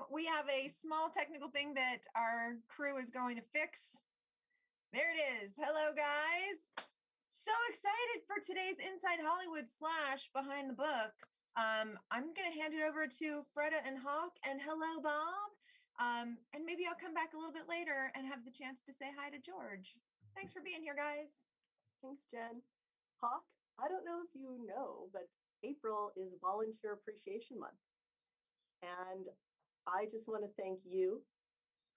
We have a small technical thing that our crew is going to fix. There it is. Hello, guys. So excited for today's Inside Hollywood / Behind the Book. I'm going to hand it over to Freda and Hawk. And hello, Bob. And maybe I'll come back a little bit later and have the chance to say hi to George. Thanks for being here, guys. Thanks, Jen. Hawk, I don't know if you know, but April is Volunteer Appreciation Month. And I just want to thank you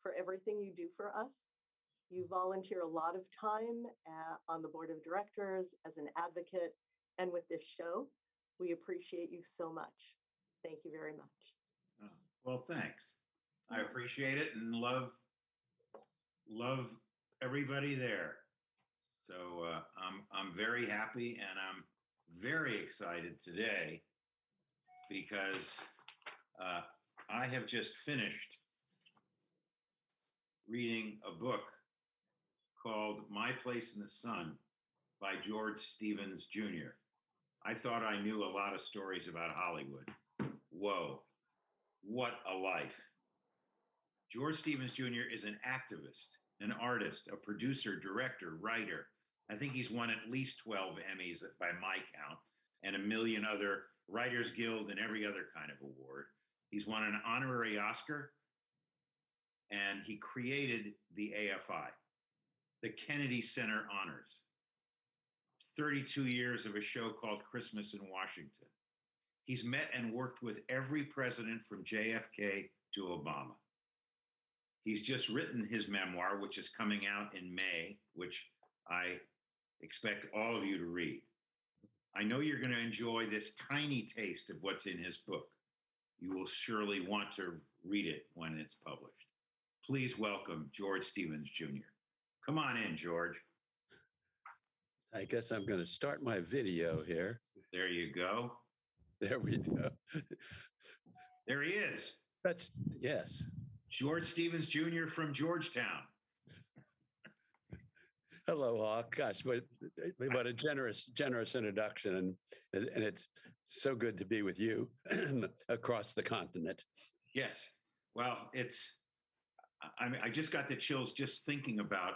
for everything you do for us. You volunteer a lot of time on the board of directors as an advocate and with this show. We appreciate you so much. Thank you very much. Oh, well, thanks. I appreciate it and love everybody there. So I'm very happy and I'm very excited today because I have just finished reading a book called My Place in the Sun by George Stevens Jr. I thought I knew a lot of stories about Hollywood. Whoa, what a life. George Stevens Jr. is an activist, an artist, a producer, director, writer. I think he's won at least 12 Emmys by my count, and a million other Writers Guild and every other kind of award. He's won an honorary Oscar, and he created the AFI, the Kennedy Center Honors. 32 years of a show called Christmas in Washington. He's met and worked with every president from JFK to Obama. He's just written his memoir, which is coming out in May, which I expect all of you to read. I know you're going to enjoy this tiny taste of what's in his book. You will surely want to read it when it's published. Please welcome George Stevens Jr. Come on in, George. I guess I'm going to start my video here. There you go. There we go. There he is. Yes. George Stevens Jr. from Georgetown. Hello, Hawk. Gosh, what a generous introduction. And it's so good to be with you across the continent. Yes. Well, I just got the chills just thinking about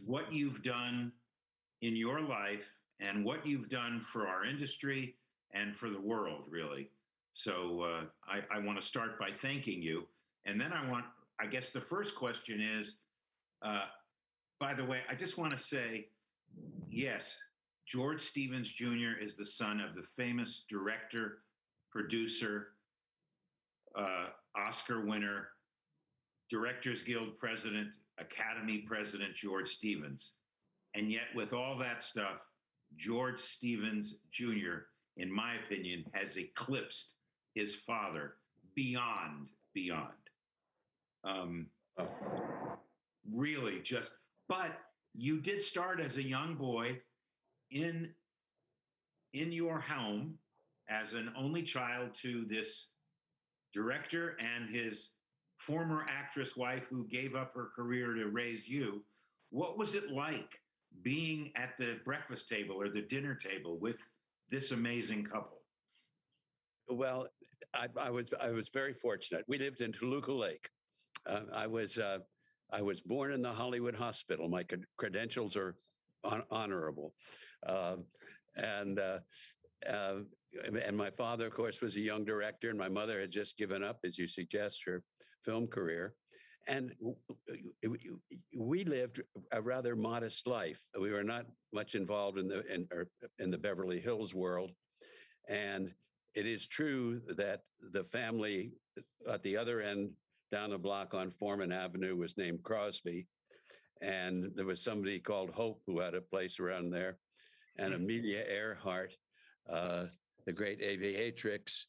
what you've done in your life and what you've done for our industry and for the world, really. So I want to start by thanking you. And then I guess the first question is, by the way, I just want to say, yes, George Stevens Jr. is the son of the famous director, producer, Oscar winner, Directors Guild president, Academy president, George Stevens. And yet with all that stuff, George Stevens Jr., in my opinion, has eclipsed his father beyond. Really just, but you did start as a young boy in your home as an only child to this director and his former actress wife who gave up her career to raise you. What was it like being at the breakfast table or the dinner table with this amazing couple? Well, I was very fortunate. We lived in Toluca Lake. I was born in the Hollywood Hospital. My credentials are honorable, and my father, of course, was a young director, and my mother had just given up, as you suggest, her film career. And we lived a rather modest life. We were not much involved in the Beverly Hills world, and it is true that the family at the other end down the block on Foreman Avenue was named Crosby. And there was somebody called Hope who had a place around there. And Amelia Earhart, the great aviatrix,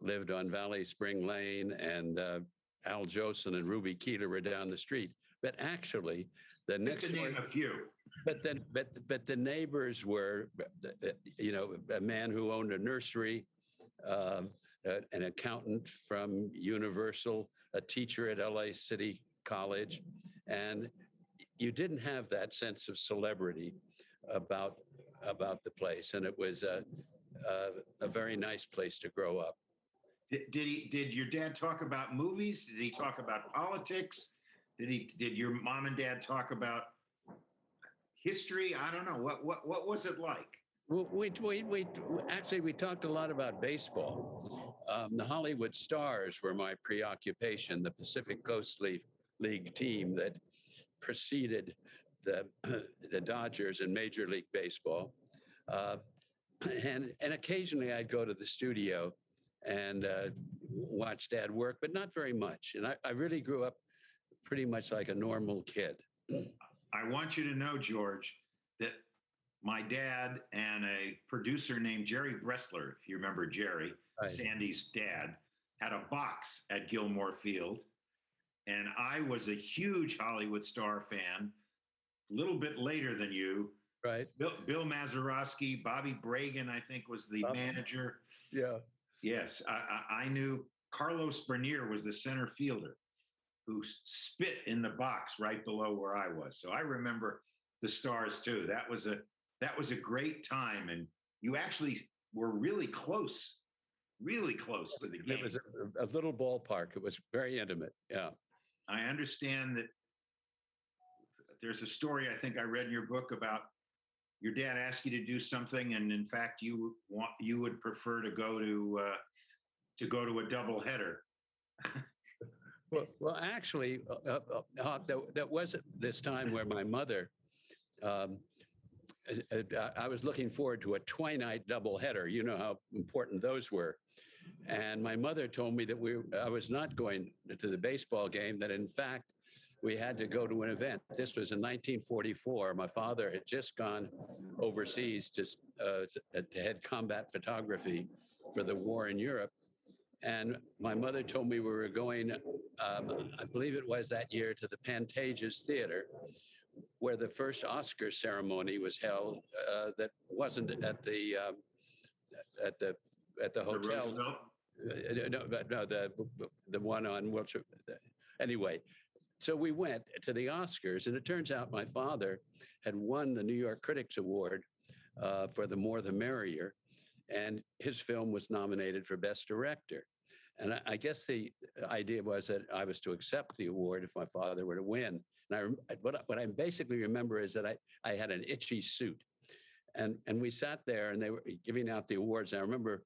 lived on Valley Spring Lane, and Al Jolson and Ruby Keeler were down the street. But actually, the next name a few. But the neighbors were, a man who owned a nursery, an accountant from Universal, a teacher at LA City College, and you didn't have that sense of celebrity about the place, and it was a very nice place to grow up. Did your dad talk about movies? Did he talk about politics? Did your mom and dad talk about history? I don't know. What was it like? Well, we talked a lot about baseball. The Hollywood Stars were my preoccupation, the Pacific Coast League team that preceded the the Dodgers in Major League Baseball. Uh, and occasionally I'd go to the studio and watch Dad work, but not very much. And I really grew up pretty much like a normal kid. I want you to know, George, that my dad and a producer named Jerry Bressler, if you remember Jerry, Right. Sandy's dad, had a box at Gilmore Field. And I was a huge Hollywood Star fan, a little bit later than you. Right. Bill Mazeroski, Bobby Bragan, I think, was the manager. Yeah. Yes, I knew Carlos Bernier was the center fielder who spit in the box right below where I was. So I remember the Stars too. That was a great time, and you actually were really close to the game. It was a little ballpark. It was very intimate. Yeah. I understand that there's a story I think I read in your book about your dad asked you to do something, and in fact, you would prefer to go to a doubleheader. Well, actually, that wasn't this time where my mother. I was looking forward to a twilight doubleheader. You know how important those were. And my mother told me that I was not going to the baseball game, that in fact, we had to go to an event. This was in 1944. My father had just gone overseas to head combat photography for the war in Europe. And my mother told me we were going, I believe it was that year, to the Pantages Theater, where the first Oscar ceremony was held. That wasn't at the hotel. No, the one on Wilshire. Anyway, so we went to the Oscars, and it turns out my father had won the New York Critics Award for The More the Merrier, and his film was nominated for Best Director. And I guess the idea was that I was to accept the award if my father were to win. And what I basically remember is that I had an itchy suit, and we sat there and they were giving out the awards. And I remember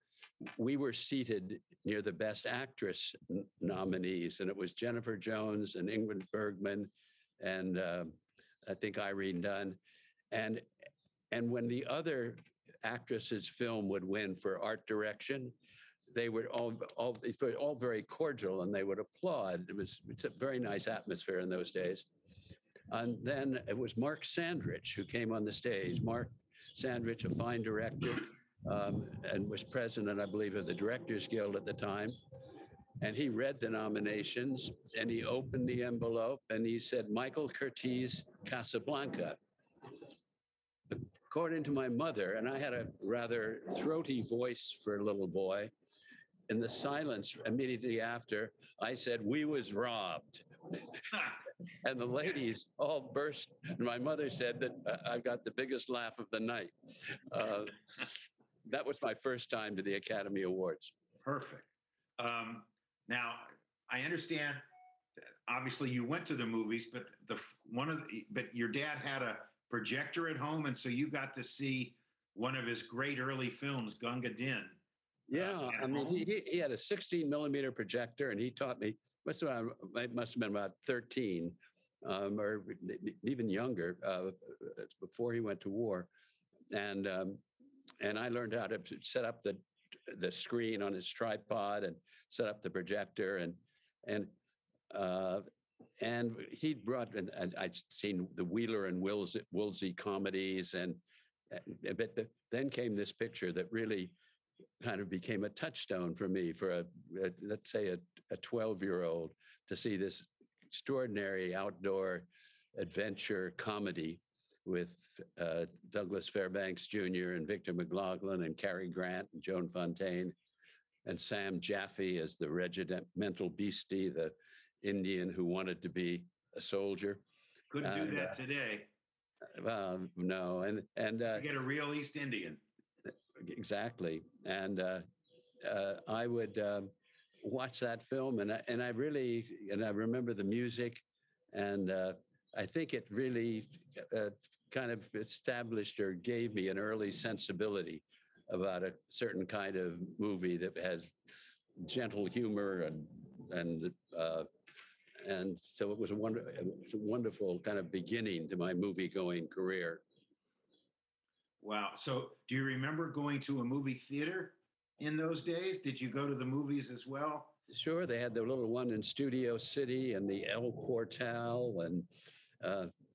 we were seated near the Best Actress nominees, and it was Jennifer Jones and Ingrid Bergman and I think Irene Dunn. And when the other actresses' film would win for art direction, they were all very cordial and they would applaud. It's a very nice atmosphere in those days. And then it was Mark Sandrich who came on the stage. Mark Sandrich, a fine director, and was president, I believe, of the Directors Guild at the time. And he read the nominations and he opened the envelope and he said, Michael Curtiz, Casablanca. According to my mother, and I had a rather throaty voice for a little boy, in the silence immediately after, I said, we was robbed. And the ladies all burst. And my mother said that I got the biggest laugh of the night. That was my first time to the Academy Awards. Perfect. Now, I understand, obviously you went to the movies, but but your dad had a projector at home, and so you got to see one of his great early films, Gunga Din. Yeah, I mean, he had a 16 millimeter projector, and he taught me. I must have been about 13, or even younger, before he went to war, and I learned how to set up the screen on his tripod and set up the projector, and he brought, and I'd seen the Wheeler and Woolsey comedies, but then came this picture that really kind of became a touchstone for me, for let's say a 12-year-old, to see this extraordinary outdoor adventure comedy with Douglas Fairbanks Jr. and Victor McLaughlin and Cary Grant and Joan Fontaine and Sam Jaffe as the regimental beastie, the Indian who wanted to be a soldier. Couldn't do that today. No, and you get a real East Indian. Exactly, and I would watch that film, and I really, and I remember the music, and I think it really kind of established or gave me an early sensibility about a certain kind of movie that has gentle humor and so it was a wonderful kind of beginning to my movie going career. Wow. So do you remember going to a movie theater in those days? Did you go to the movies as well? Sure, they had the little one in Studio City and the El Portal, and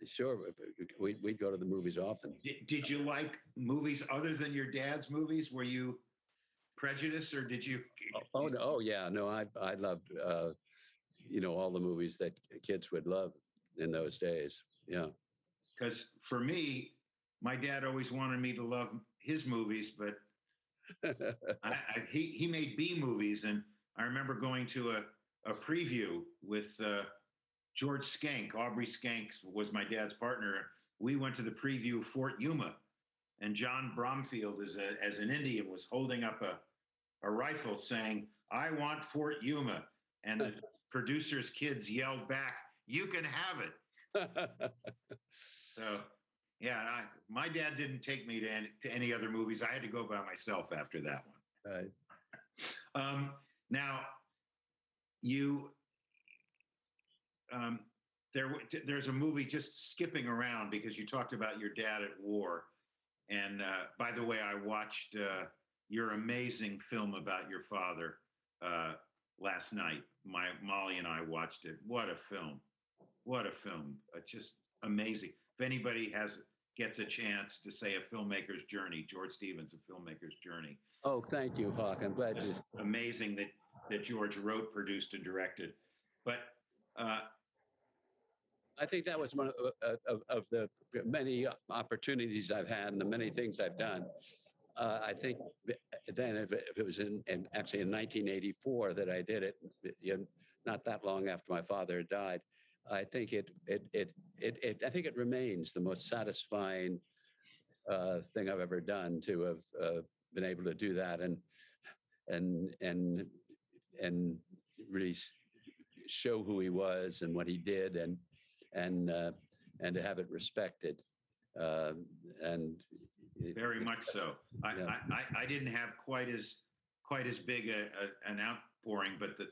sure, we'd go to the movies often. Did you like movies other than your dad's movies? Were you prejudiced, or did you? Oh no! Oh yeah! No, I loved all the movies that kids would love in those days. Yeah. Because for me, my dad always wanted me to love his movies, but he made B movies, and I remember going to a preview with George Skank. Aubrey Skank was my dad's partner. We went to the preview of Fort Yuma, and John Bromfield, as an Indian, was holding up a rifle saying, "I want Fort Yuma," and the producer's kids yelled back, "You can have it." So, yeah, my dad didn't take me to any other movies. I had to go by myself after that one. Right. Now, you there's a movie just skipping around because you talked about your dad at war. And by the way, I watched your amazing film about your father last night. Molly and I watched it. What a film. What a film. Just amazing. If anybody gets a chance to say a filmmaker's journey, George Stevens, A Filmmaker's Journey. Oh, thank you, Hawk. I'm glad you. Amazing that George wrote, produced, and directed. But I think that was one of the many opportunities I've had and the many things I've done. I think then if it was actually in 1984 that I did it, not that long after my father had died. I think I think it remains the most satisfying thing I've ever done to have been able to do that and really show who he was and what he did and to have it respected. And very much so. I didn't have quite as big an outpouring, but the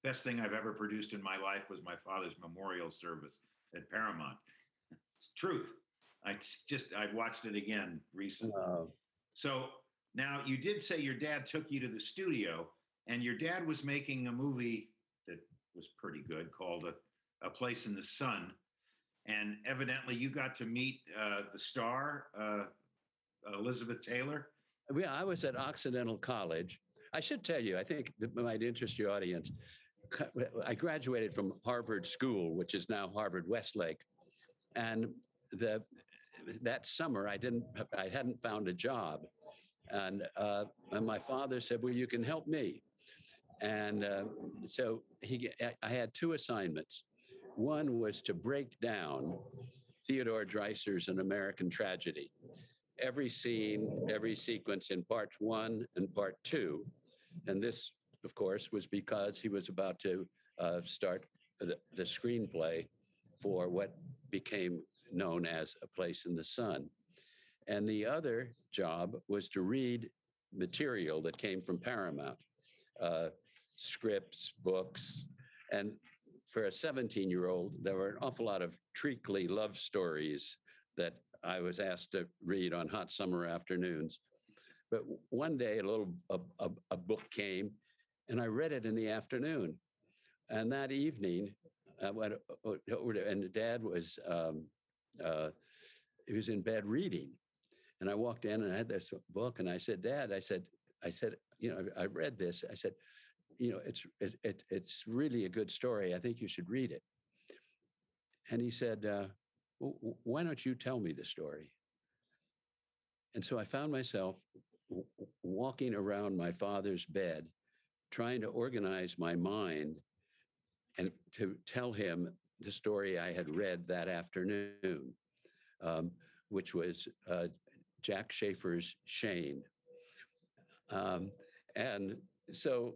best thing I've ever produced in my life was my father's memorial service at Paramount. It's truth. I watched it again recently. So now you did say your dad took you to the studio, and your dad was making a movie that was pretty good called A Place in the Sun. And evidently you got to meet the star, Elizabeth Taylor. Yeah, I was at Occidental College. I should tell you, I think that might interest your audience. I graduated from Harvard School, which is now Harvard Westlake. And that summer, I hadn't found a job. And my father said, well, you can help me. And so I had two assignments. One was to break down Theodore Dreiser's An American Tragedy. Every scene, every sequence in part 1 and part 2. And this, of course, was because he was about to start the screenplay for what became known as A Place in the Sun. And the other job was to read material that came from Paramount, scripts, books, and for a 17-year-old, there were an awful lot of treacly love stories that I was asked to read on hot summer afternoons. But one day, a book came, and I read it in the afternoon. And that evening, I went, and Dad was he was in bed reading, and I walked in and I had this book, and I said, Dad, I said, I read this. I said, it's really a good story. I think you should read it. And he said, why don't you tell me the story? And so I found myself walking around my father's bed, trying to organize my mind and to tell him the story I had read that afternoon, which was Jack Schaefer's Shane. And so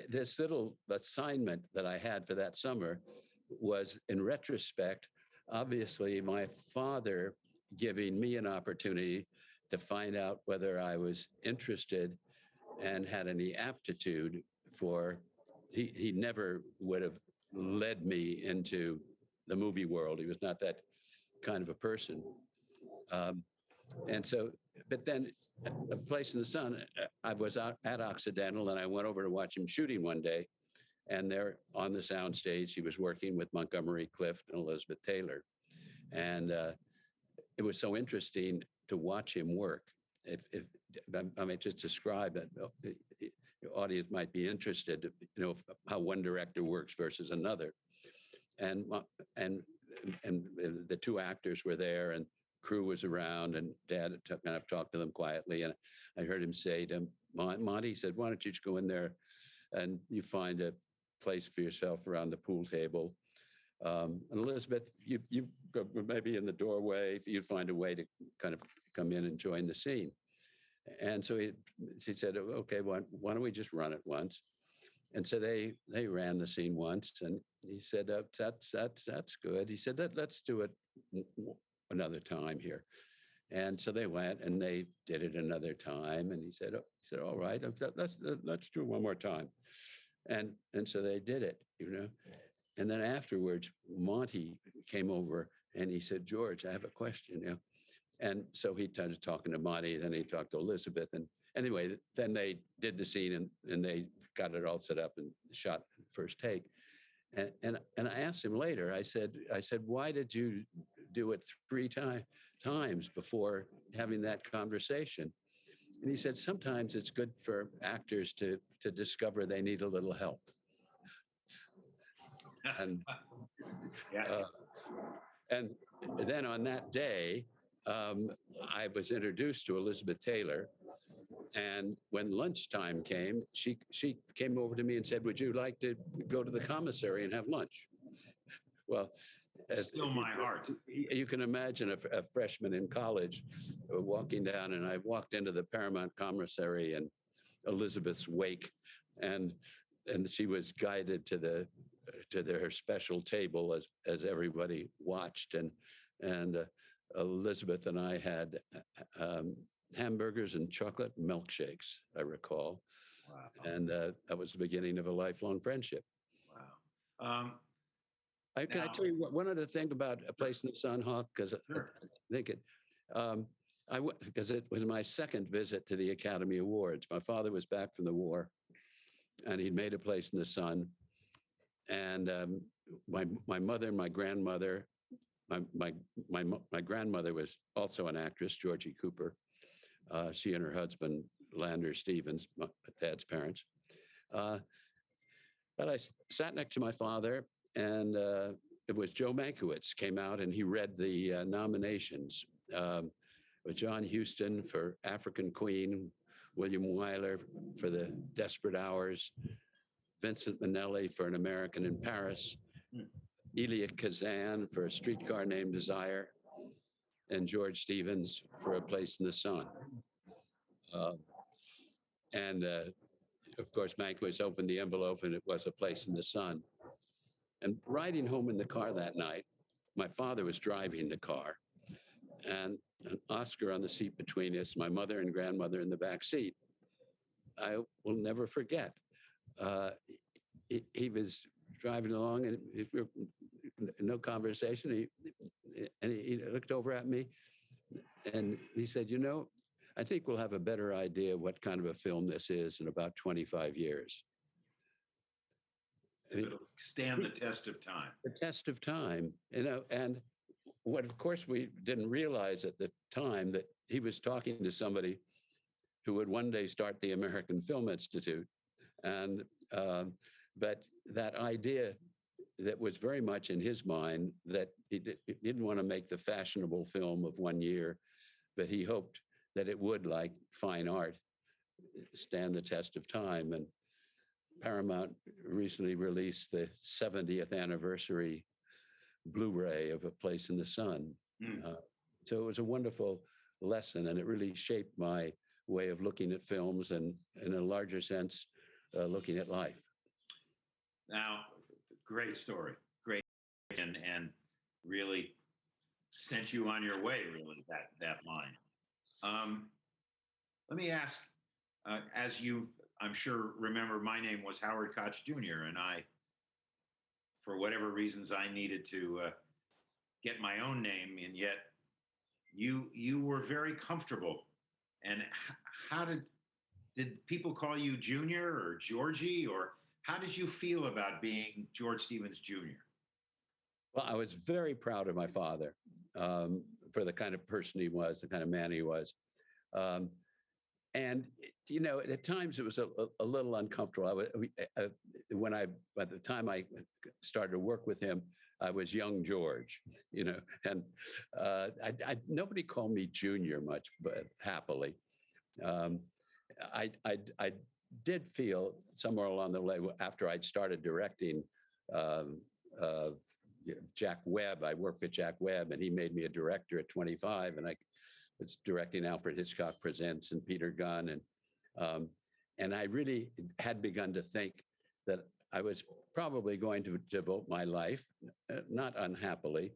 this little assignment that I had for that summer was, in retrospect, obviously my father giving me an opportunity to find out whether I was interested and had any aptitude for. He never would have led me into the movie world. He was not that kind of a person. And so, but then A Place in the Sun, I was out at Occidental and I went over to watch him shooting one day. And there on the soundstage, he was working with Montgomery Clift and Elizabeth Taylor. And it was so interesting to watch him work. If I may just describe it, the audience might be interested, how one director works versus another. And the two actors were there, and crew was around, and Dad kind of talked to them quietly. And I heard him say to Monty, he said, "Why don't you just go in there and you find a place for yourself around the pool table. And Elizabeth, you go maybe in the doorway, you find a way to kind of come in and join the scene." And so he said, "Okay, why don't we just run it once?" And so they ran the scene once, and he said, "That's good." He said, "Let's do it another time here." And so they went and they did it another time. And he said, "All right, let's do it one more time." And so they did it, And then afterwards, Monty came over and he said, "George, I have a question." And so he started talking to Monty, then he talked to Elizabeth. And anyway, then they did the scene and they got it all set up and shot first take. And I asked him later, I said, "Why did you do it three times before having that conversation?" And he said, "Sometimes it's good for actors to discover they need a little help." And Yeah. and then on that day, I was introduced to Elizabeth Taylor. And when lunchtime came, she came over to me and said, "Would you like to go to the commissary and have lunch?" Well, Still my heart. You can imagine a freshman in college walking down, and I walked into the Paramount commissary in Elizabeth's wake, and she was guided to their special table as everybody watched, and Elizabeth and I had hamburgers and chocolate milkshakes, I recall. Wow. And that was the beginning of a lifelong friendship. Wow. Can I tell you one other thing about A Place in the Sun, Hawk? Because Sure. I think because it was my second visit to the Academy Awards. My father was back from the war, and he'd made A Place in the Sun. And my mother and my grandmother, my grandmother was also an actress, Georgie Cooper. She and her husband, Lander Stevens, my dad's parents. But I sat next to my father, and it was Joe Mankiewicz came out and he read the nominations with John Huston for African Queen, William Wyler for The Desperate Hours, Vincent Minnelli for An American in Paris, Elia Kazan for A Streetcar Named Desire, and George Stevens for A Place in the Sun. And of course, Mankiewicz opened the envelope and it was A Place in the Sun. And riding home in the car that night, my father was driving the car, and Oscar on the seat between us, my mother and grandmother in the back seat. I will never forget. He was driving along, and no conversation. He looked over at me, and he said, "I think we'll have a better idea what kind of a film this is in about 25 years." It'll stand the test of time. The test of time, and what, of course, we didn't realize at the time that he was talking to somebody who would one day start the American Film Institute. And but that idea that was very much in his mind, that he didn't want to make the fashionable film of one year, but he hoped that it would, like fine art, stand the test of time. And Paramount recently released the 70th anniversary Blu-ray of A Place in the Sun. So it was a wonderful lesson, and it really shaped my way of looking at films and, in a larger sense, looking at life. Now, great story, great, and really sent you on your way. Really, that line. Let me ask, as you, I'm sure, remember, my name was Howard Koch Jr., and I, for whatever reasons, I needed to get my own name, and yet you were very comfortable. And how did people call you Junior or Georgie, or how did you feel about being George Stevens Jr.? Well, I was very proud of my father for the kind of person he was, the kind of man he was. And at times it was a little uncomfortable. By the time I started to work with him, I was young George, and nobody called me Junior much, but happily. I did feel somewhere along the way, after I'd started directing Jack Webb. I worked with Jack Webb, and he made me a director at 25, and I was directing Alfred Hitchcock Presents and Peter Gunn, and I really had begun to think that I was probably going to devote my life, not unhappily,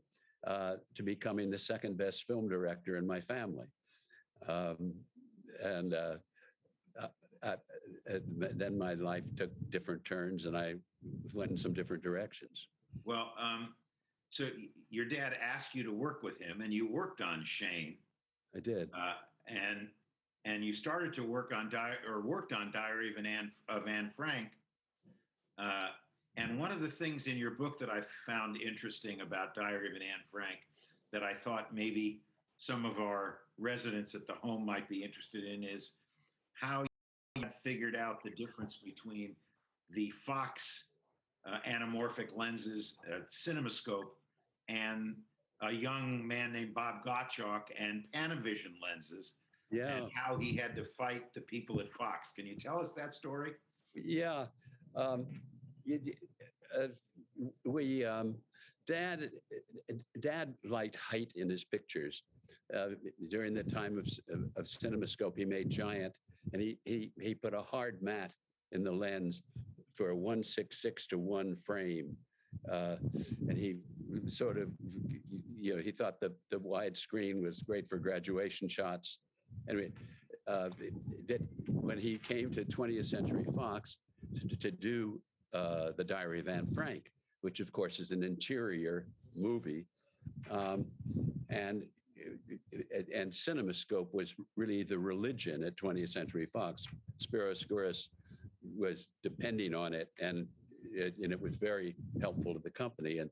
to becoming the second best film director in my family. Then my life took different turns, and I went in some different directions. Well, so your dad asked you to work with him, and you worked on Shane. I did, and you started to worked on Diary of Anne Frank. And one of the things in your book that I found interesting about Diary of Anne Frank, that I thought maybe some of our residents at the home might be interested in, is how you had figured out the difference between the Fox anamorphic lenses, CinemaScope, and a young man named Bob Gottschalk and Panavision lenses, and how he had to fight the people at Fox. Can you tell us that story? Yeah. Dad liked height in his pictures. During the time of CinemaScope, he made Giant, and he put a hard mat in the lens for a 1:6:6 to 1 frame. And he sort of, he thought the widescreen was great for graduation shots. Anyway, that when he came to 20th Century Fox to do the Diary of Anne Frank, which of course is an interior movie, and CinemaScope was really the religion at 20th Century Fox. Spiro Skouras was depending on it, and it was very helpful to the company. And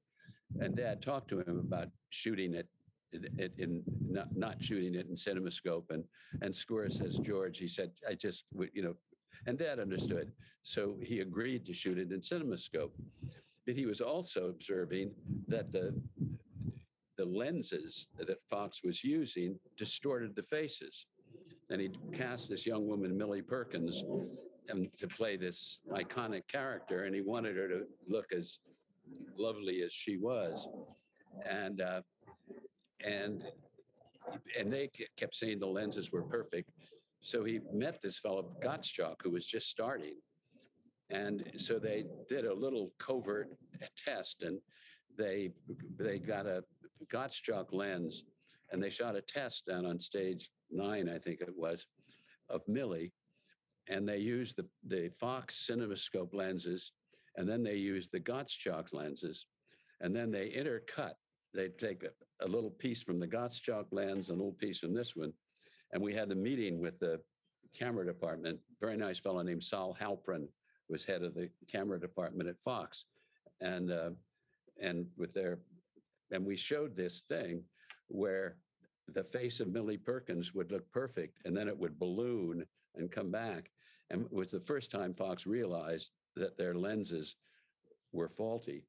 Dad talked to him about shooting it not shooting it in CinemaScope, and Skouras says, George, he said, I just, and Dad understood. So he agreed to shoot it in CinemaScope. But he was also observing that the lenses that Fox was using distorted the faces. And he cast this young woman, Millie Perkins, to play this iconic character, and he wanted her to look as lovely as she was. And they kept saying the lenses were perfect. So he met this fellow Gottschalk, who was just starting. And so they did a little covert test, and they got a Gottschalk lens, and they shot a test down on stage 9, I think it was, of Millie. And they used the Fox CinemaScope lenses, and then they used the Gottschalk lenses, and then they intercut. They'd take a little piece from the Gottschalk lens, a little piece from this one, and we had a meeting with the camera department. Very nice fellow named Sal Halprin was head of the camera department at Fox, and we showed this thing where the face of Millie Perkins would look perfect, and then it would balloon and come back. And it was the first time Fox realized that their lenses were faulty.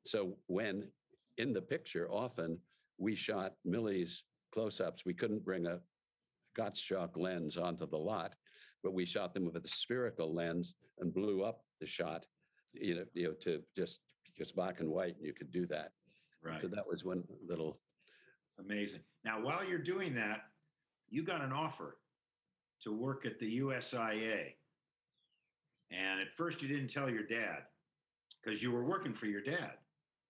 So when in the picture, often we shot Millie's close-ups. We couldn't bring a Gottschalk lens onto the lot, but we shot them with a spherical lens and blew up the shot, to just black and white, and you could do that. Right. So that was one little. Amazing. Now, while you're doing that, you got an offer to work at the USIA. And at first you didn't tell your dad. because you were working for your dad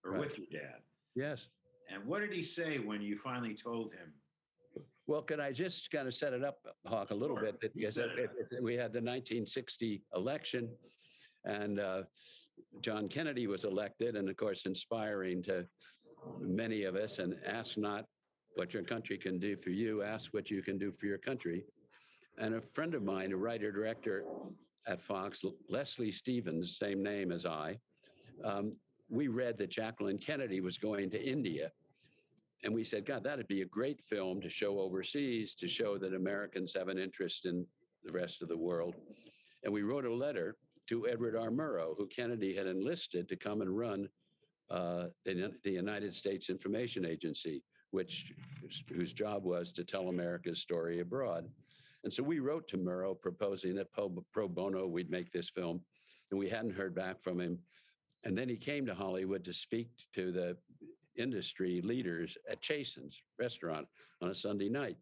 or Right. with your dad. Yes. And what did he say when you finally told him? Well, can I just kind of set it up, Hawk, a little Sure. bit? You Because set it up. we had the 1960 election, and John Kennedy was elected, and of course, inspiring to many of us. And ask not what your country can do for you, ask what you can do for your country. And a friend of mine, a writer director at Fox, Leslie Stevens, same name as I, we read that Jacqueline Kennedy was going to India. And we said, God, that'd be a great film to show overseas, to show that Americans have an interest in the rest of the world. And we wrote a letter to Edward R. Murrow, who Kennedy had enlisted to come and run the United States Information Agency, whose job was to tell America's story abroad. And so we wrote to Murrow proposing that pro bono we'd make this film, and we hadn't heard back from him. And then he came to Hollywood to speak to the industry leaders at Chasen's restaurant on a Sunday night.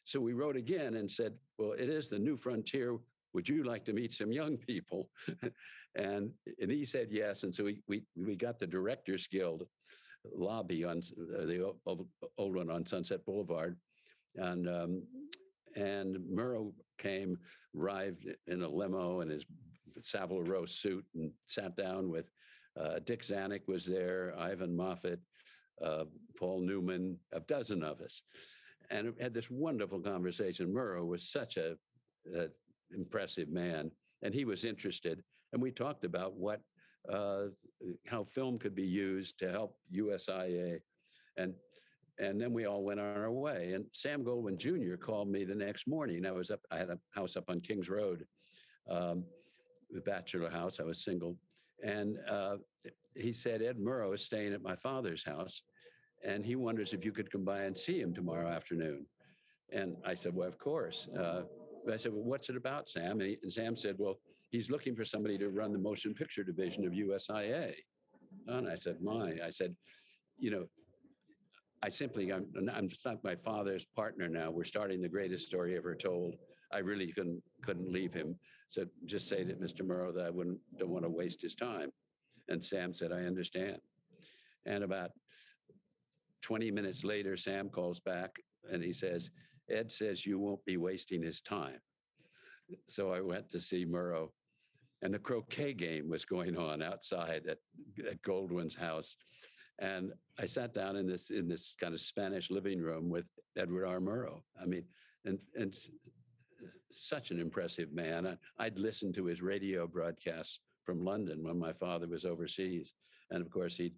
So we wrote again and said, well, it is the new frontier. Would you like to meet some young people? and he said yes. And so we got the Directors Guild lobby on the old one on Sunset Boulevard. And Murrow arrived in a limo in his Savile Row suit and sat down with Dick Zanuck was there, Ivan Moffat, Paul Newman, a dozen of us, and had this wonderful conversation. Murrow was such a impressive man, and he was interested. And we talked about how film could be used to help USIA, and then we all went on our way. And Sam Goldwyn Jr. called me the next morning. I had a house up on Kings Road, the bachelor house. I was single. And he said, Ed Murrow is staying at my father's house, and he wonders if you could come by and see him tomorrow afternoon. And I said, well, of course. I said, well, what's it about, Sam? And Sam said, well, he's looking for somebody to run the motion picture division of USIA. And I said, I said, I'm just not my father's partner now. We're starting the greatest story ever told. I really couldn't leave him. So just say to Mr. Murrow that I don't want to waste his time. And Sam said, I understand. And about 20 minutes later, Sam calls back and he says, Ed says you won't be wasting his time. So I went to see Murrow, and the croquet game was going on outside at Goldwyn's house. And I sat down in this kind of Spanish living room with Edward R. Murrow. I mean, and such an impressive man. I'd listened to his radio broadcasts from London when my father was overseas. And of course, he'd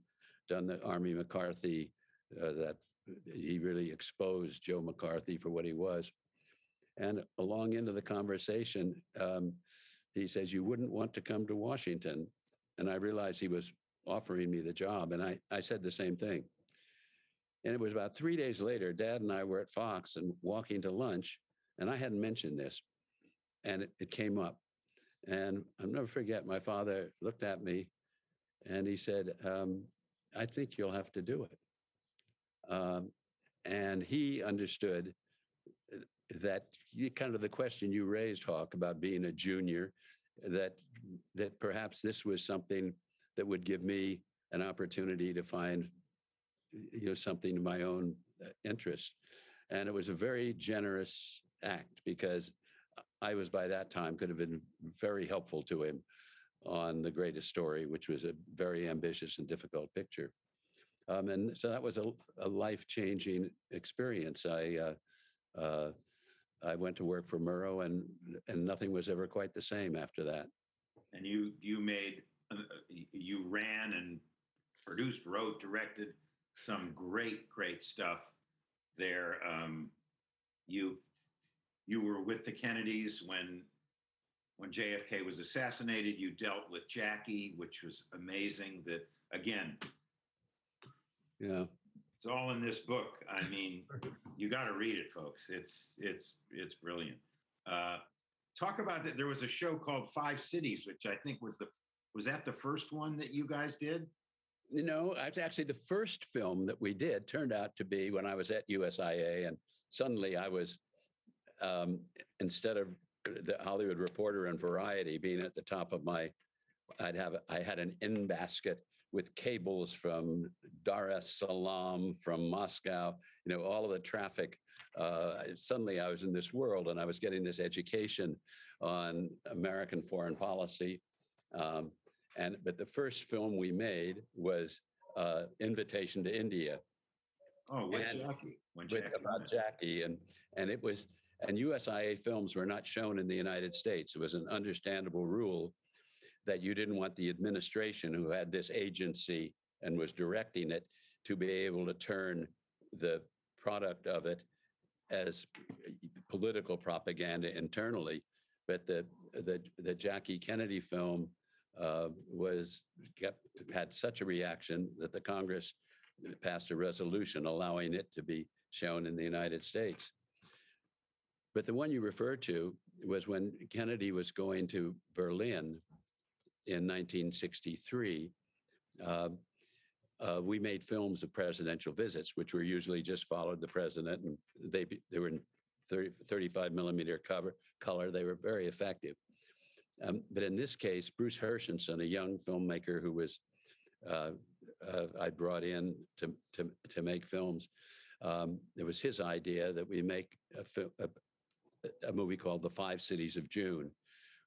done the Army McCarthy, that he really exposed Joe McCarthy for what he was. And along into the conversation, he says, you wouldn't want to come to Washington. And I realized he was offering me the job. And I said the same thing. And it was about 3 days later, Dad and I were at Fox and walking to lunch. And I hadn't mentioned this. And it came up. And I'll never forget, my father looked at me and he said, I think you'll have to do it. And he understood that kind of the question you raised, Hawk, about being a junior, that perhaps this was something that would give me an opportunity to find something to my own interest. And it was a very generous act because I was, by that time, could have been very helpful to him on The Greatest Story, which was a very ambitious and difficult picture. And so that was a life-changing experience. I went to work for Murrow, and nothing was ever quite the same after that. And you ran and produced, wrote, directed some great stuff there. You were with the Kennedys when JFK was assassinated. You dealt with Jackie, which was amazing. That again, yeah, it's all in this book. I mean, you got to read it, folks. It's brilliant. Talk about that. There was a show called Five Cities, which I think was that the first one that you guys did? Actually, the first film that we did turned out to be when I was at USIA, and suddenly I was, instead of the Hollywood Reporter and Variety being at the top of my I had an in basket with cables from Dar es Salaam, from Moscow, all of the traffic. Suddenly I was in this world and I was getting this education on American foreign policy. But the first film we made was Invitation to India. Oh, with Jackie. About Jackie. And it was, and USIA films were not shown in the United States. It was an understandable rule that you didn't want the administration who had this agency and was directing it to be able to turn the product of it as political propaganda internally. But the Jackie Kennedy film had such a reaction that the Congress passed a resolution allowing it to be shown in the United States. But the one you refer to was when Kennedy was going to Berlin in 1963. We made films of presidential visits, which were usually just followed the president, and they were in 35 millimeter color. They were very effective. But in this case, Bruce Hershenson, a young filmmaker who was I brought in to make films, it was his idea that we make a movie called The 5 Cities of June,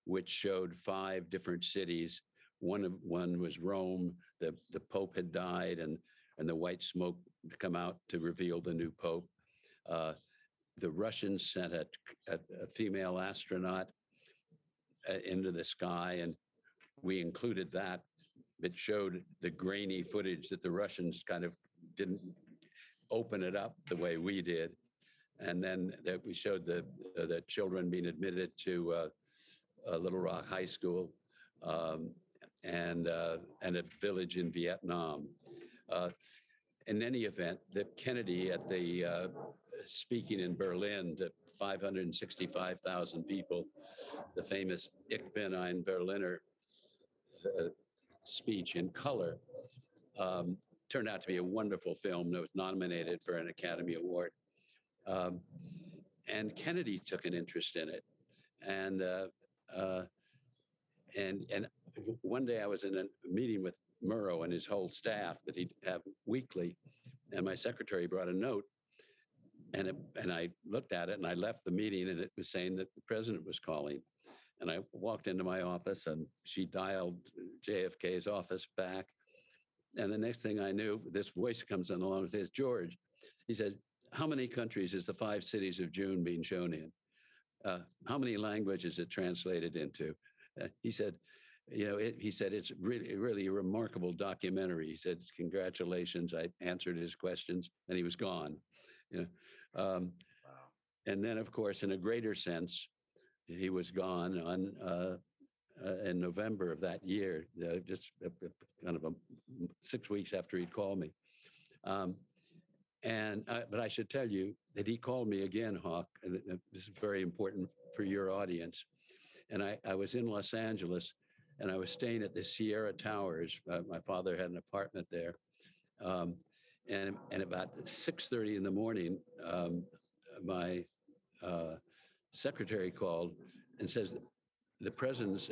which showed 5 different cities. One was Rome. The Pope had died, and the white smoke had come out to reveal the new Pope. The Russians sent a female astronaut into the sky, and we included that. It showed the grainy footage that the Russians kind of didn't open it up the way we did. And then that we showed the children being admitted to Little Rock High School and a village in Vietnam. In any event, the Kennedy at the speaking in Berlin to 565,000 people, the famous Ich bin ein Berliner speech in color, turned out to be a wonderful film that was nominated for an Academy Award. And Kennedy took an interest in it. And one day I was in a meeting with Murrow and his whole staff that he'd have weekly, and my secretary brought a note, and I looked at it, and I left the meeting, and it was saying that the president was calling. And I walked into my office, and she dialed JFK's office back. And the next thing I knew, this voice comes on along and says, "George," he said, "how many countries is the 5 Cities of June being shown in? How many languages is it translated into?" He said, he said, "It's really a remarkable documentary." He said, "Congratulations." I answered his questions, and he was gone. Wow. And then, of course, in a greater sense, he was gone in November of that year, just kind of 6 weeks after he'd called me. But I should tell you that he called me again, Hawk, and this is very important for your audience. And I was in Los Angeles, and I was staying at the Sierra Towers. My father had an apartment there. And about 6:30 in the morning, my secretary called and says, "The president's,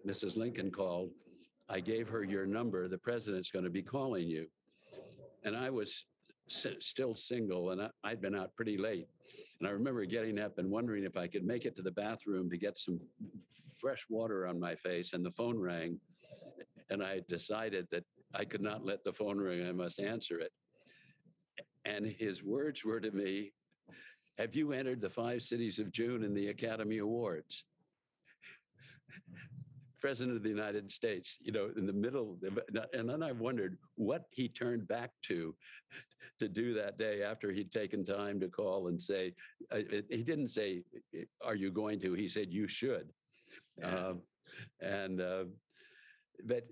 Mrs. Lincoln called. I gave her your number. The president's going to be calling you." And I was still single, and I'd been out pretty late. And I remember getting up and wondering if I could make it to the bathroom to get some fresh water on my face, and the phone rang. And I decided that I could not let the phone ring. I must answer it. And his words were to me, "Have you entered the 5 Cities of June in the Academy Awards?" President of the United States, in the middle. And then I wondered what he turned back to do that day after he'd taken time to call and say, he didn't say, "Are you going to?" He said, "You should." Yeah. But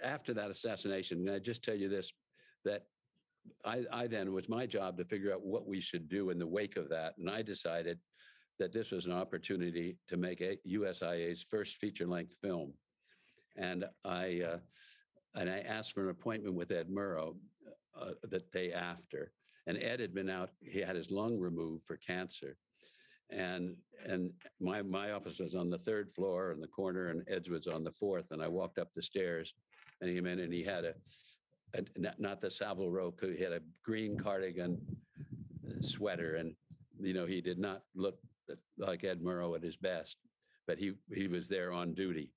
after that assassination, and I just tell you this, that I then, it was my job to figure out what we should do in the wake of that. And I decided that this was an opportunity to make a USIA's first feature-length film. And I asked for an appointment with Ed Murrow the day after. And Ed had been out, he had his lung removed for cancer. and my office was on the third floor in the corner, and Ed's was on the fourth. And I walked up the stairs, and he came in, and he had not the Savile Row, he had a green cardigan sweater, and he did not look like Ed Murrow at his best, but he was there on duty.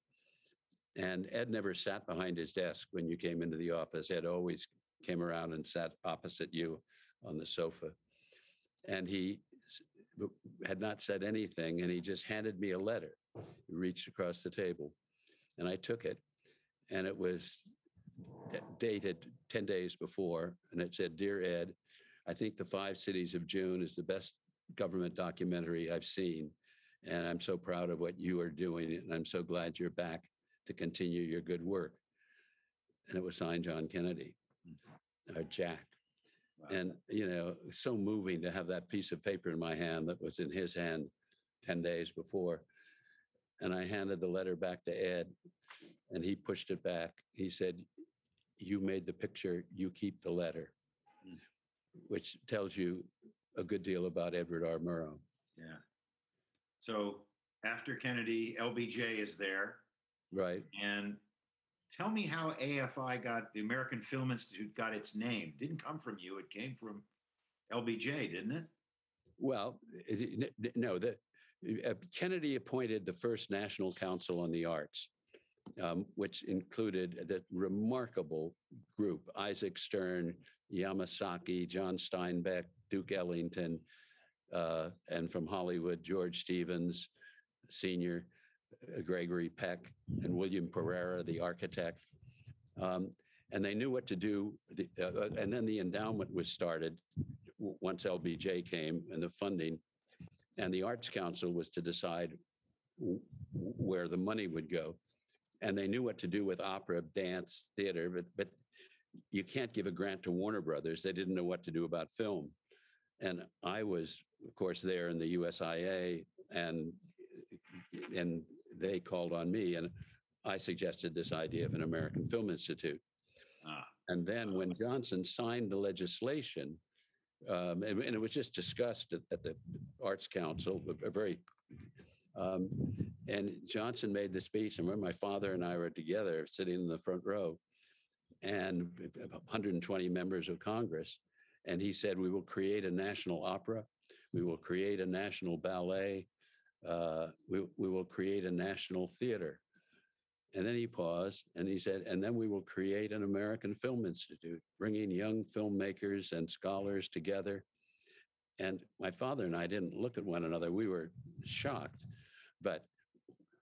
And Ed never sat behind his desk when you came into the office. Ed always came around and sat opposite you on the sofa. And he had not said anything, and he just handed me a letter. He reached across the table, and I took it, and it was dated 10 days before, and it said, "Dear Ed, I think The 5 Cities of June is the best government documentary I've seen, and I'm so proud of what you are doing, and I'm so glad you're back to continue your good work." And it was signed John Kennedy, or Jack. Wow. And, so moving to have that piece of paper in my hand that was in his hand 10 days before. And I handed the letter back to Ed, and he pushed it back. He said, "You made the picture, you keep the letter," which tells you a good deal about Edward R. Murrow. Yeah. So after Kennedy, LBJ is there. Right. And tell me how AFI the American Film Institute got its name. It didn't come from you. It came from LBJ, didn't it? Well, no, Kennedy appointed the first National Council on the Arts, which included the remarkable group: Isaac Stern, Yamasaki, John Steinbeck, Duke Ellington, and from Hollywood, George Stevens, Sr., Gregory Peck, and William Pereira, the architect. And they knew what to do. And then the endowment was started once LBJ came, and the funding. And the Arts Council was to decide where the money would go. And they knew what to do with opera, dance, theater, but you can't give a grant to Warner Brothers. They didn't know what to do about film. And I was, of course, there in the USIA, and they called on me, and I suggested this idea of an American Film Institute. And then when Johnson signed the legislation, and it was just discussed at the Arts Council, and Johnson made the speech. I remember my father and I were together sitting in the front row, and 120 members of Congress. And he said, "We will create a national opera. We will create a national ballet. We will create a national theater." And then he paused and he said, "And then we will create an American Film Institute, bringing young filmmakers and scholars together." And my father and I didn't look at one another. We were shocked. But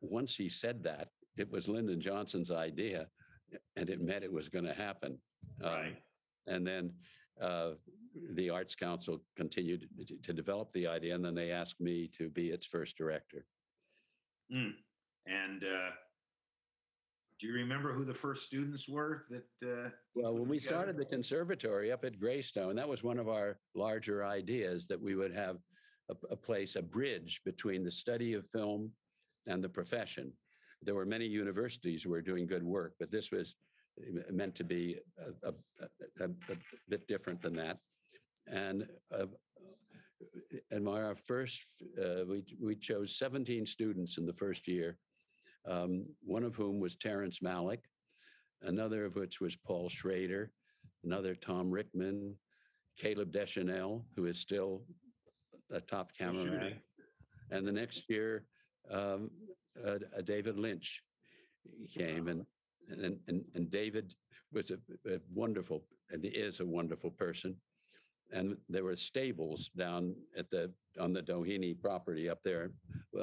once he said that, it was Lyndon Johnson's idea, and it meant it was going to happen. Right. And then the Arts Council continued to develop the idea, and then they asked me to be its first director. And do you remember who the first students were that? Well, when we started the conservatory up at Greystone, that was one of our larger ideas, that we would have a bridge between the study of film and the profession. There were many universities who were doing good work, but this was meant to be a bit different than that. And our first, we chose 17 students in the first year, one of whom was Terrence Malick, another of which was Paul Schrader, another Tom Rickman, Caleb Deschanel, who is still a top cameraman. And the next year, David Lynch came, and David was a wonderful, and is a wonderful person. And there were stables down on the Doheny property up there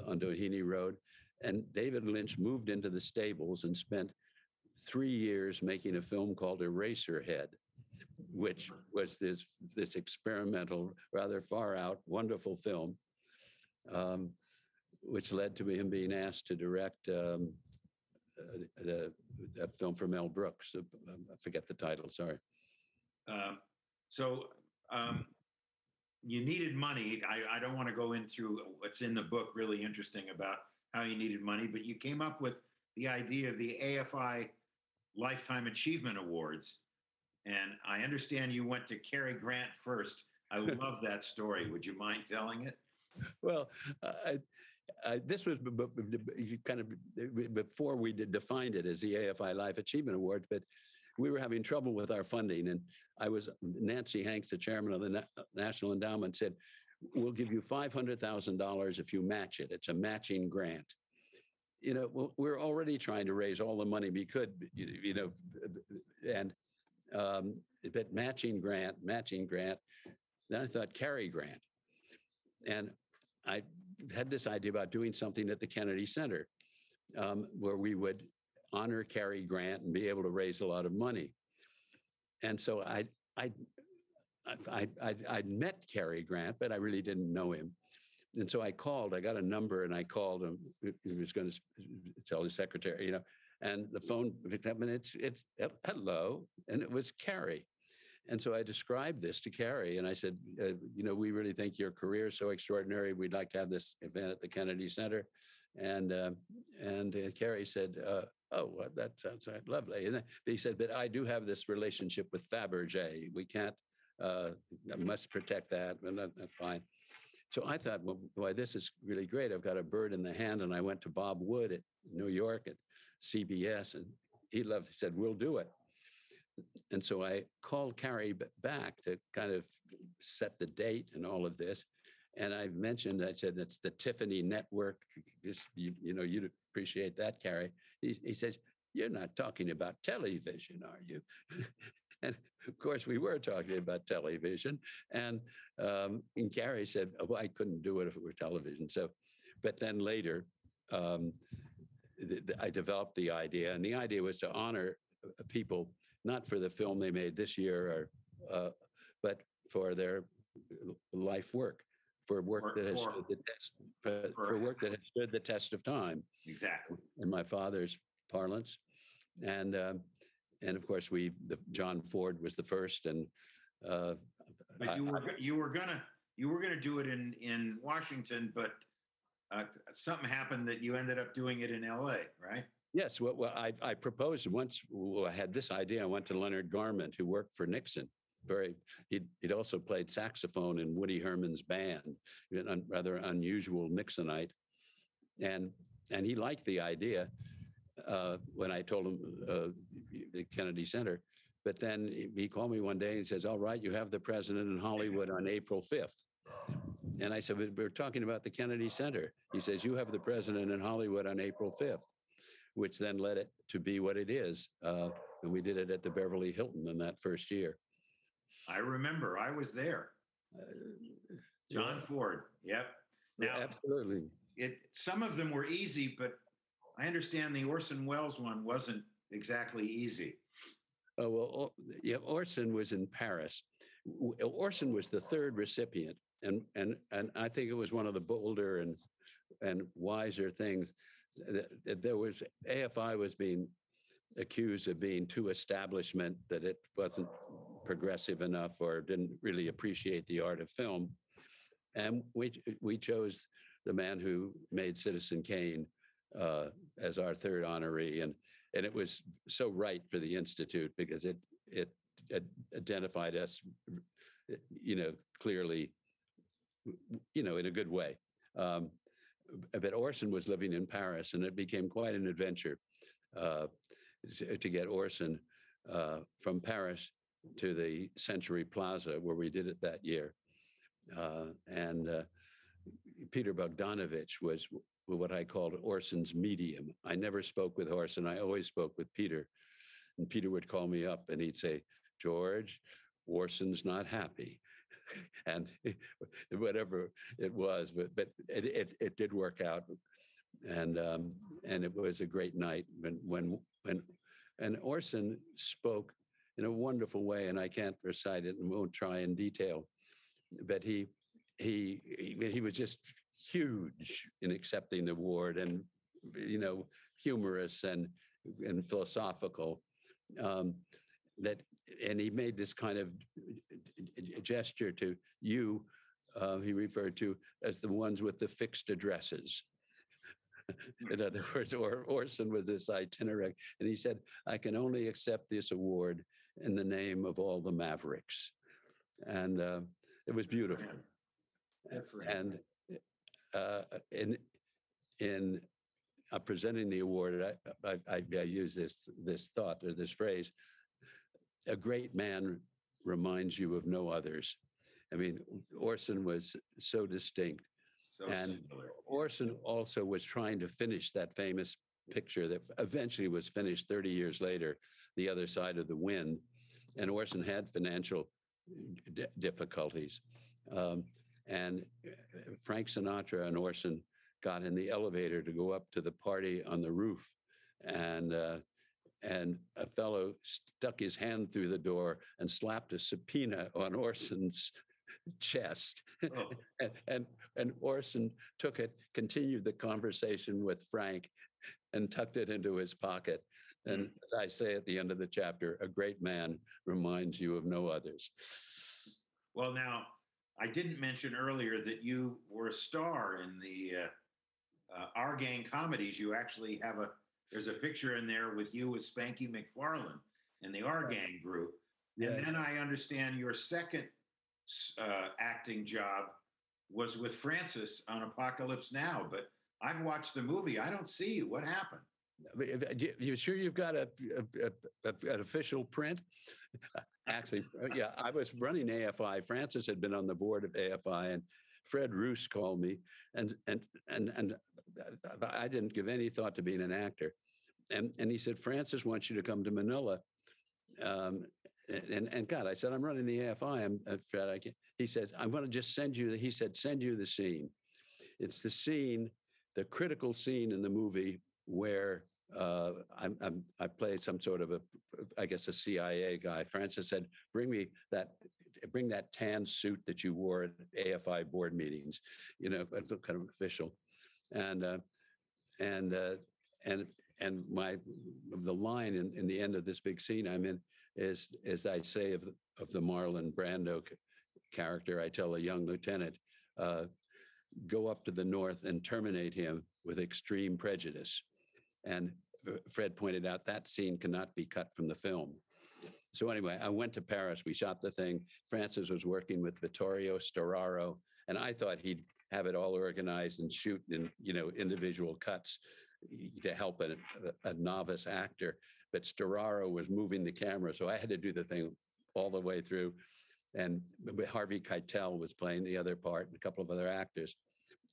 on Doheny Road. And David Lynch moved into the stables and spent 3 years making a film called Eraserhead, which was this experimental, rather far out, wonderful film, which led to him being asked to direct a film for Mel Brooks. I forget the title, sorry. So you needed money. I don't want to go in through what's in the book, really interesting about how you needed money, but you came up with the idea of the AFI Lifetime Achievement Awards. And I understand you went to Cary Grant first. I love that story. Would you mind telling it? Well, this was kind of before we defined it as the AFI Life Achievement Awards, but we were having trouble with our funding. And Nancy Hanks, the chairman of the National Endowment, said, we'll give you $500,000 if you match it. It's a matching grant. We're already trying to raise all the money we could, and but matching grant. Then I thought Cary Grant. And I had this idea about doing something at the Kennedy Center where we would honor Cary Grant and be able to raise a lot of money. And so I'd met Cary Grant, but I really didn't know him. And so I got a number and I called him. He was going to tell his secretary, and the phone picked up and it's hello. And it was Cary. And so I described this to Cary and I said, we really think your career is so extraordinary. We'd like to have this event at the Kennedy Center. And Cary said, oh, well, that sounds lovely. And then he said, but I do have this relationship with Fabergé. We can't, I must protect that. And that's fine. So I thought, well, boy, this is really great. I've got a bird in the hand. And I went to Bob Wood at New York at CBS, and he said, we'll do it. And so I called Cary back to kind of set the date and all of this. And I said, that's the Tiffany Network. You'd appreciate that, Cary. He says, you're not talking about television, are you? And of course, we were talking about television. And Cary said, oh, I couldn't do it if it were television. But then later, I developed the idea. And the idea was to honor people, not for the film they made this year, but for their life work, for work that has stood the test, for work that has stood the test of time. Exactly. In my father's parlance, and of course John Ford was the first, and but you were gonna do it in Washington, but something happened that you ended up doing it in LA, right? Yes. Well, I proposed once. I had this idea. I went to Leonard Garment, who worked for Nixon. He'd also played saxophone in Woody Herman's band, a rather unusual Nixonite, and he liked the idea when I told him the Kennedy Center. But then he called me one day and says, "All right, you have the president in Hollywood on April 5th." And I said, "We're talking about the Kennedy Center." He says, "You have the president in Hollywood on April 5th." Which then led it to be what it is. And we did it at the Beverly Hilton in that first year. I remember, I was there. John Ford, yep. Now, absolutely. Some of them were easy, but I understand the Orson Welles one wasn't exactly easy. Oh, well, yeah, Orson was in Paris. Orson was the third recipient. And I think it was one of the bolder and wiser things. There was AFI was being accused of being too establishment, that it wasn't progressive enough or didn't really appreciate the art of film. And we chose the man who made Citizen Kane as our third honoree. And it was so right for the Institute because it identified us, clearly, in a good way. But Orson was living in Paris, and it became quite an adventure to get Orson from Paris to the Century Plaza, where we did it that year. And Peter Bogdanovich was what I called Orson's medium. I never spoke with Orson. I always spoke with Peter. And Peter would call me up and he'd say, "George, Orson's not happy." And whatever it was, but it did work out, and it was a great night when Orson spoke in a wonderful way, and I can't recite it and won't try in detail, but he was just huge in accepting the award, and humorous and philosophical. And he made this kind of gesture to you, he referred to as the ones with the fixed addresses. In other words, Orson was this itinerary. And he said, "I can only accept this award in the name of all the Mavericks." And it was beautiful. in presenting the award, I use this thought or this phrase: a great man reminds you of no others. I mean, Orson was so distinct. So And singular. Orson also was trying to finish that famous picture that eventually was finished 30 years later, The Other Side of the Wind. And Orson had financial difficulties. And Frank Sinatra and Orson got in the elevator to go up to the party on the roof. And a fellow stuck his hand through the door and slapped a subpoena on Orson's chest. Oh. and Orson took it, continued the conversation with Frank, and tucked it into his pocket. And as I say at the end of the chapter, a great man reminds you of no others. Well, now, I didn't mention earlier that you were a star in the Our Gang comedies. You actually have there's a picture in there with you with Spanky McFarlane in the Our Gang group. Yes. And then I understand your second acting job was with Francis on Apocalypse Now, but I've watched the movie. I don't see you. What happened? You sure you've got an official print? Actually, yeah, I was running AFI. Francis had been on the board of AFI, and Fred Roos called me, and I didn't give any thought to being an actor, and he said, Francis wants you to come to Manila. And God, I said, I'm running the AFI. Fred, he said, I'm going to just send you. He said, send you the scene. It's the scene, the critical scene in the movie where I played some sort of a CIA guy. Francis said, bring that tan suit that you wore at AFI board meetings, kind of official. And the line in the end of this big scene I'm in is, as I say of the Marlon Brando character, I tell a young lieutenant, go up to the north and terminate him with extreme prejudice. And Fred pointed out that scene cannot be cut from the film. So anyway, I went to Paris. We shot the thing. Francis was working with Vittorio Storaro, and I thought he'd have it all organized and shoot in, individual cuts to help a novice actor. But Storaro was moving the camera, so I had to do the thing all the way through. And Harvey Keitel was playing the other part, and a couple of other actors.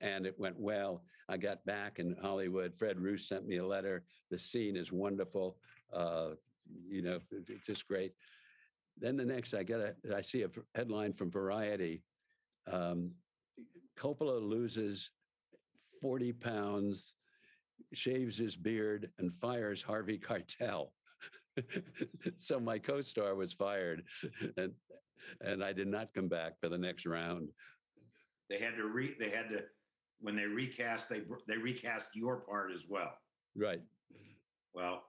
And it went well. I got back in Hollywood. Fred Roos sent me a letter. The scene is wonderful. It's just great. Then the next, I see a headline from Variety. Coppola loses 40 pounds, shaves his beard, and fires Harvey Keitel. So my co-star was fired, and I did not come back for the next round. They had to when they recast, they recast your part as well. Right. Well,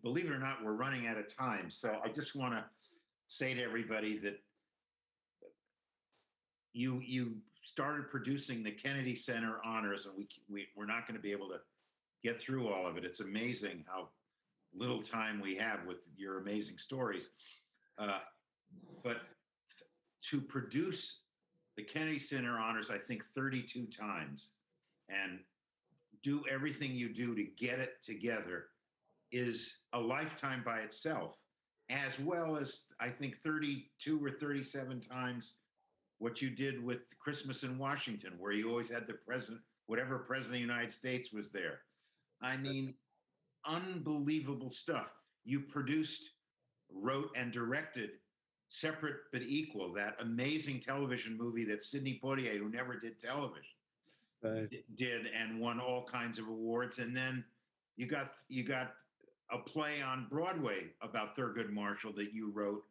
believe it or not, we're running out of time. So I just want to say to everybody that you started producing the Kennedy Center Honors, and we're not going to be able to get through all of it. It's amazing how little time we have with your amazing stories. But to produce the Kennedy Center Honors, I think 32 times, and do everything you do to get it together is a lifetime by itself, as well as I think 32 or 37 times what you did with Christmas in Washington, where you always had the president, whatever president of the United States was there. I mean, unbelievable stuff. You produced, wrote, and directed Separate but Equal, that amazing television movie that Sidney Poitier, who never did television, did and won all kinds of awards. And then you got a play on Broadway about Thurgood Marshall that you wrote,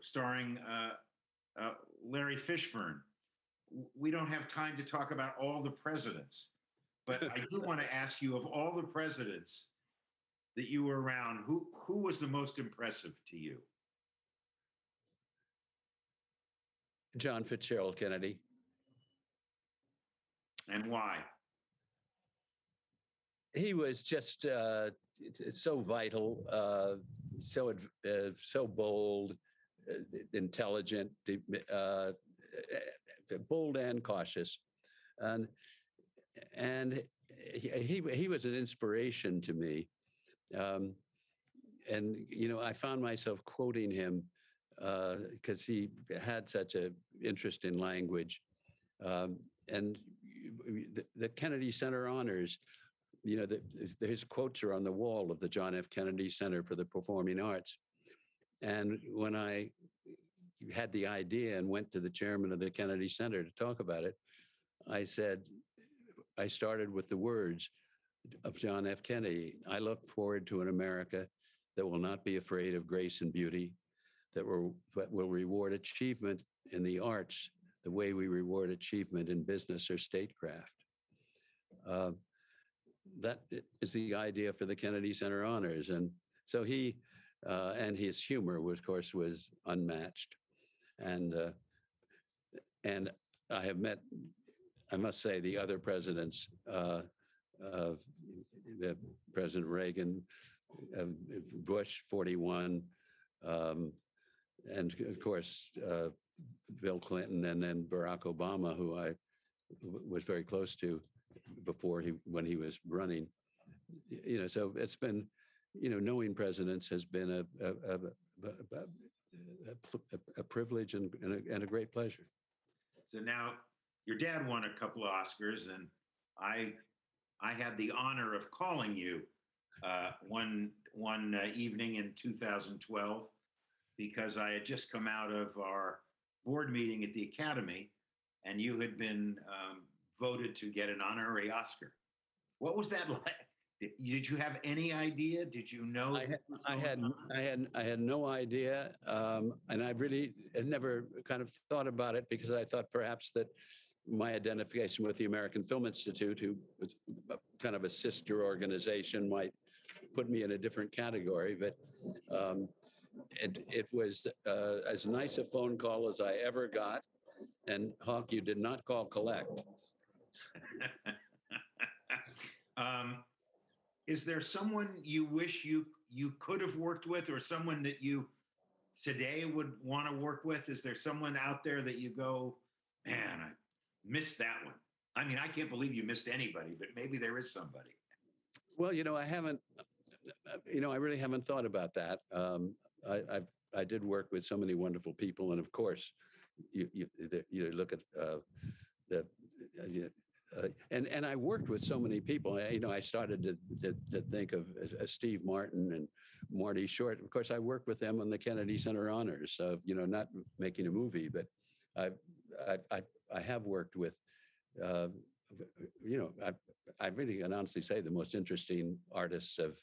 starring Larry Fishburne. We don't have time to talk about all the presidents, but I do want to ask you, of all the presidents that you were around, who was the most impressive to you? John Fitzgerald Kennedy. And why? He was just so vital, so bold, intelligent, bold and cautious, and he was an inspiration to me. And I found myself quoting him because he had such an interest in language. And the Kennedy Center honors, his quotes are on the wall of the John F. Kennedy Center for the Performing Arts. And when I had the idea and went to the chairman of the Kennedy Center to talk about it, I started with the words of John F. Kennedy. I look forward to an America that will not be afraid of grace and beauty, that will reward achievement in the arts the way we reward achievement in business or statecraft. That is the idea for the Kennedy Center Honors. And so he, and his humor, of course, was unmatched. And I have met, I must say, the other presidents, the President Reagan, Bush, 41, and of course, Bill Clinton, and then Barack Obama, who I was very close to when he was running. So it's been, knowing presidents has been a privilege and a great pleasure. So now your dad won a couple of Oscars, and I had the honor of calling you one evening in 2012 because I had just come out of our board meeting at the Academy, and you had been voted to get an honorary Oscar. What was that like? Did you have any idea? Did you know? I had no idea, and I really had never kind of thought about it because I thought perhaps that my identification with the American Film Institute, who was kind of a sister organization, might put me in a different category. But it was as nice a phone call as I ever got. And Hawk, you did not call collect. Is there someone you wish you could have worked with, or someone that you today would want to work with? Is there someone out there that you go, man, I missed that one? I mean, I can't believe you missed anybody, but maybe there is somebody. Well, I haven't, I really haven't thought about that. I did work with so many wonderful people. And of course, you look at and I worked with so many people. I started to think of Steve Martin and Marty Short. Of course, I worked with them on the Kennedy Center Honors. So, not making a movie, but I have worked with, I really can honestly say the most interesting artists of.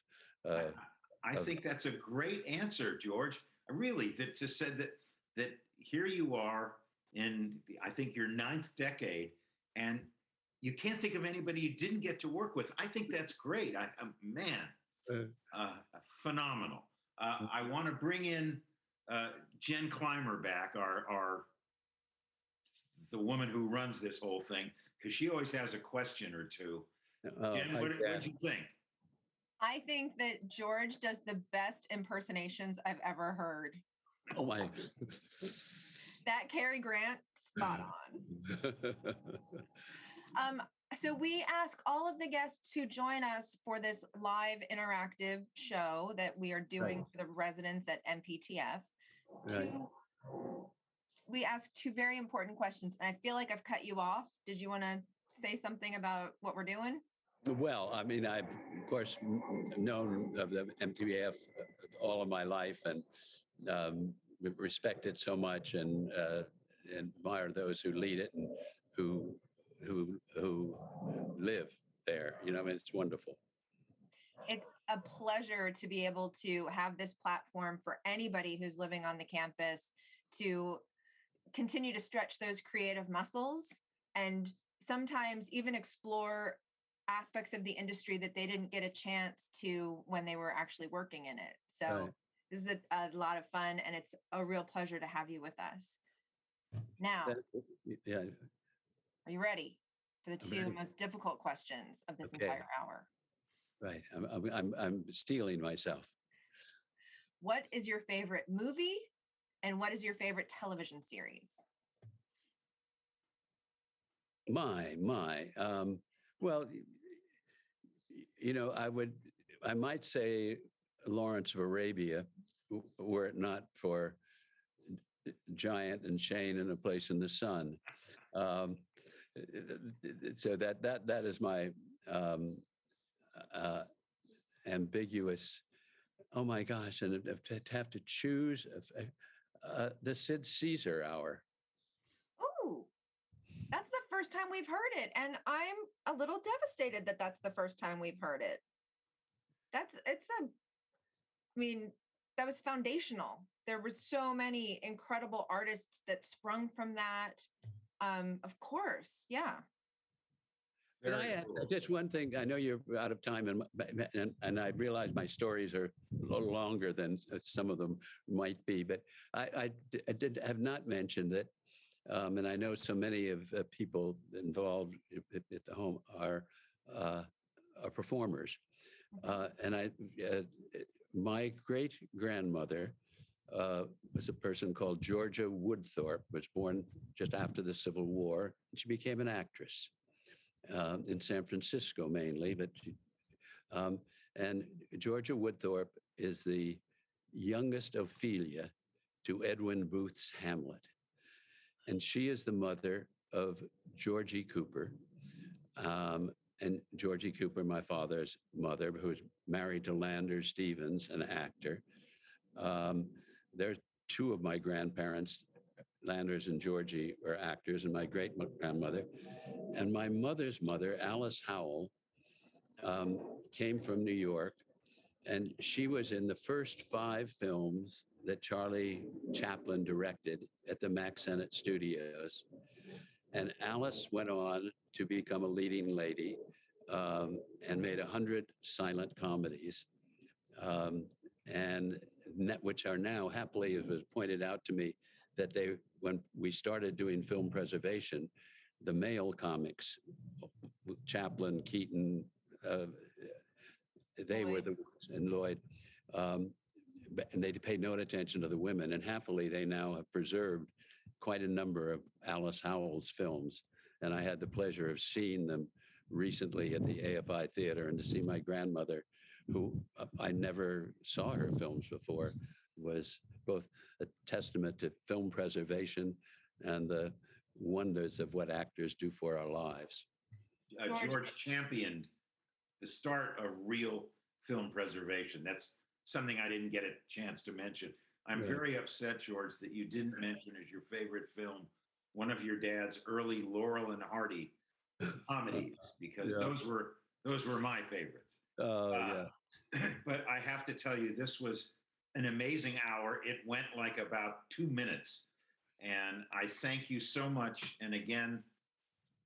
I think that's a great answer, George. Really, that said that here you are in, I think, your 9th decade, and you can't think of anybody you didn't get to work with. I think that's great. Phenomenal. I want to bring in Jen Clymer back, the woman who runs this whole thing, because she always has a question or two. Jen, what did you think? I think that George does the best impersonations I've ever heard. Oh my! That Cary Grant, spot on. So we ask all of the guests who join us for this live interactive show that we are doing for the residents at MPTF. We ask 2 very important questions, and I feel like I've cut you off. Did you want to say something about what we're doing? Well, I mean, I've, of course, known of the MTBF all of my life and respect it so much and admire those who lead it and who live there. I mean, it's wonderful. It's a pleasure to be able to have this platform for anybody who's living on the campus to continue to stretch those creative muscles and sometimes even explore aspects of the industry that they didn't get a chance to when they were actually working in it. So this is a lot of fun, and it's a real pleasure to have you with us. Now, are you ready for the 2 most difficult questions of this entire hour? Right. I'm steeling myself. What is your favorite movie, and what is your favorite television series? My. Well, I might say Lawrence of Arabia, were it not for Giant and Shane and A Place in the Sun. Um, so that is my uh, ambiguous. Oh my gosh! And to have to choose the Sid Caesar Hour. Oh, that's the first time we've heard it, and I'm a little devastated that that's the first time we've heard it. That was foundational. There were so many incredible artists that sprung from that. Of course, yeah. Can I add just one thing? I know you're out of time, and I realize my stories are a little longer than some of them might be, but I did have not mentioned that, and I know so many of people involved at the home are performers, and my great grandmother was a person called Georgia Woodthorpe, was born just after the Civil War, and she became an actress. In San Francisco mainly, but and Georgia Woodthorpe is the youngest Ophelia to Edwin Booth's Hamlet, and she is the mother of Georgie Cooper, and Georgie Cooper, my father's mother, who was married to Lander Stevens, an actor. There's two of my grandparents, Landers and Georgie, were actors, and my great grandmother. And my mother's mother, Alice Howell, came from New York, and she was in the first 5 films that Charlie Chaplin directed at the Mack Sennett Studios. And Alice went on to become a leading lady and made 100 silent comedies, and which are now, happily, it was pointed out to me that when we started doing film preservation, the male comics, Chaplin, Keaton, they were the ones, and Lloyd, and they paid no attention to the women. And happily, they now have preserved quite a number of Alice Howell's films. And I had the pleasure of seeing them recently at the AFI Theater, and to see my grandmother, who I never saw her films before, was both a testament to film preservation and the wonders of what actors do for our lives. George championed the start of real film preservation. That's something I didn't get a chance to mention. I'm very upset, George, that you didn't mention as your favorite film one of your dad's early Laurel and Hardy comedies, because those were my favorites. But I have to tell you, this was an amazing hour. It went like about 2 minutes. And I thank you so much. And again,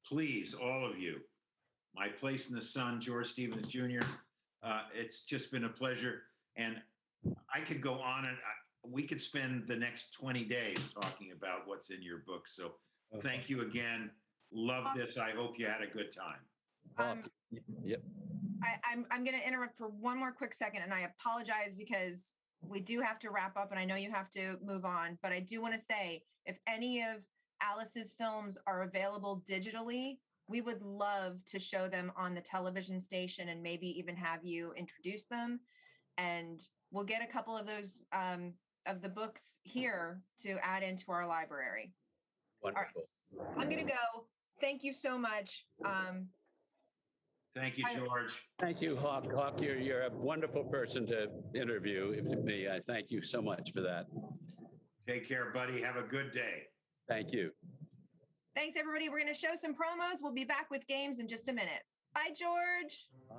please, all of you, My Place in the Sun, George Stevens Jr., it's just been a pleasure. And I could go on, and we could spend the next 20 days talking about what's in your book. So thank you again. Love this. I hope you had a good time. Yep. I'm going to interrupt for one more quick second, and I apologize because we do have to wrap up, and I know you have to move on, but I do want to say, if any of Alice's films are available digitally, we would love to show them on the television station and maybe even have you introduce them. And we'll get a couple of those of the books here to add into our library. Wonderful. Right. I'm going to go. Thank you so much. Thank you, George. Thank you, Hawk. Hawk, you're a wonderful person to interview me. I thank you so much for that. Take care, buddy. Have a good day. Thank you. Thanks, everybody. We're going to show some promos. We'll be back with games in just a minute. Bye, George. Bye.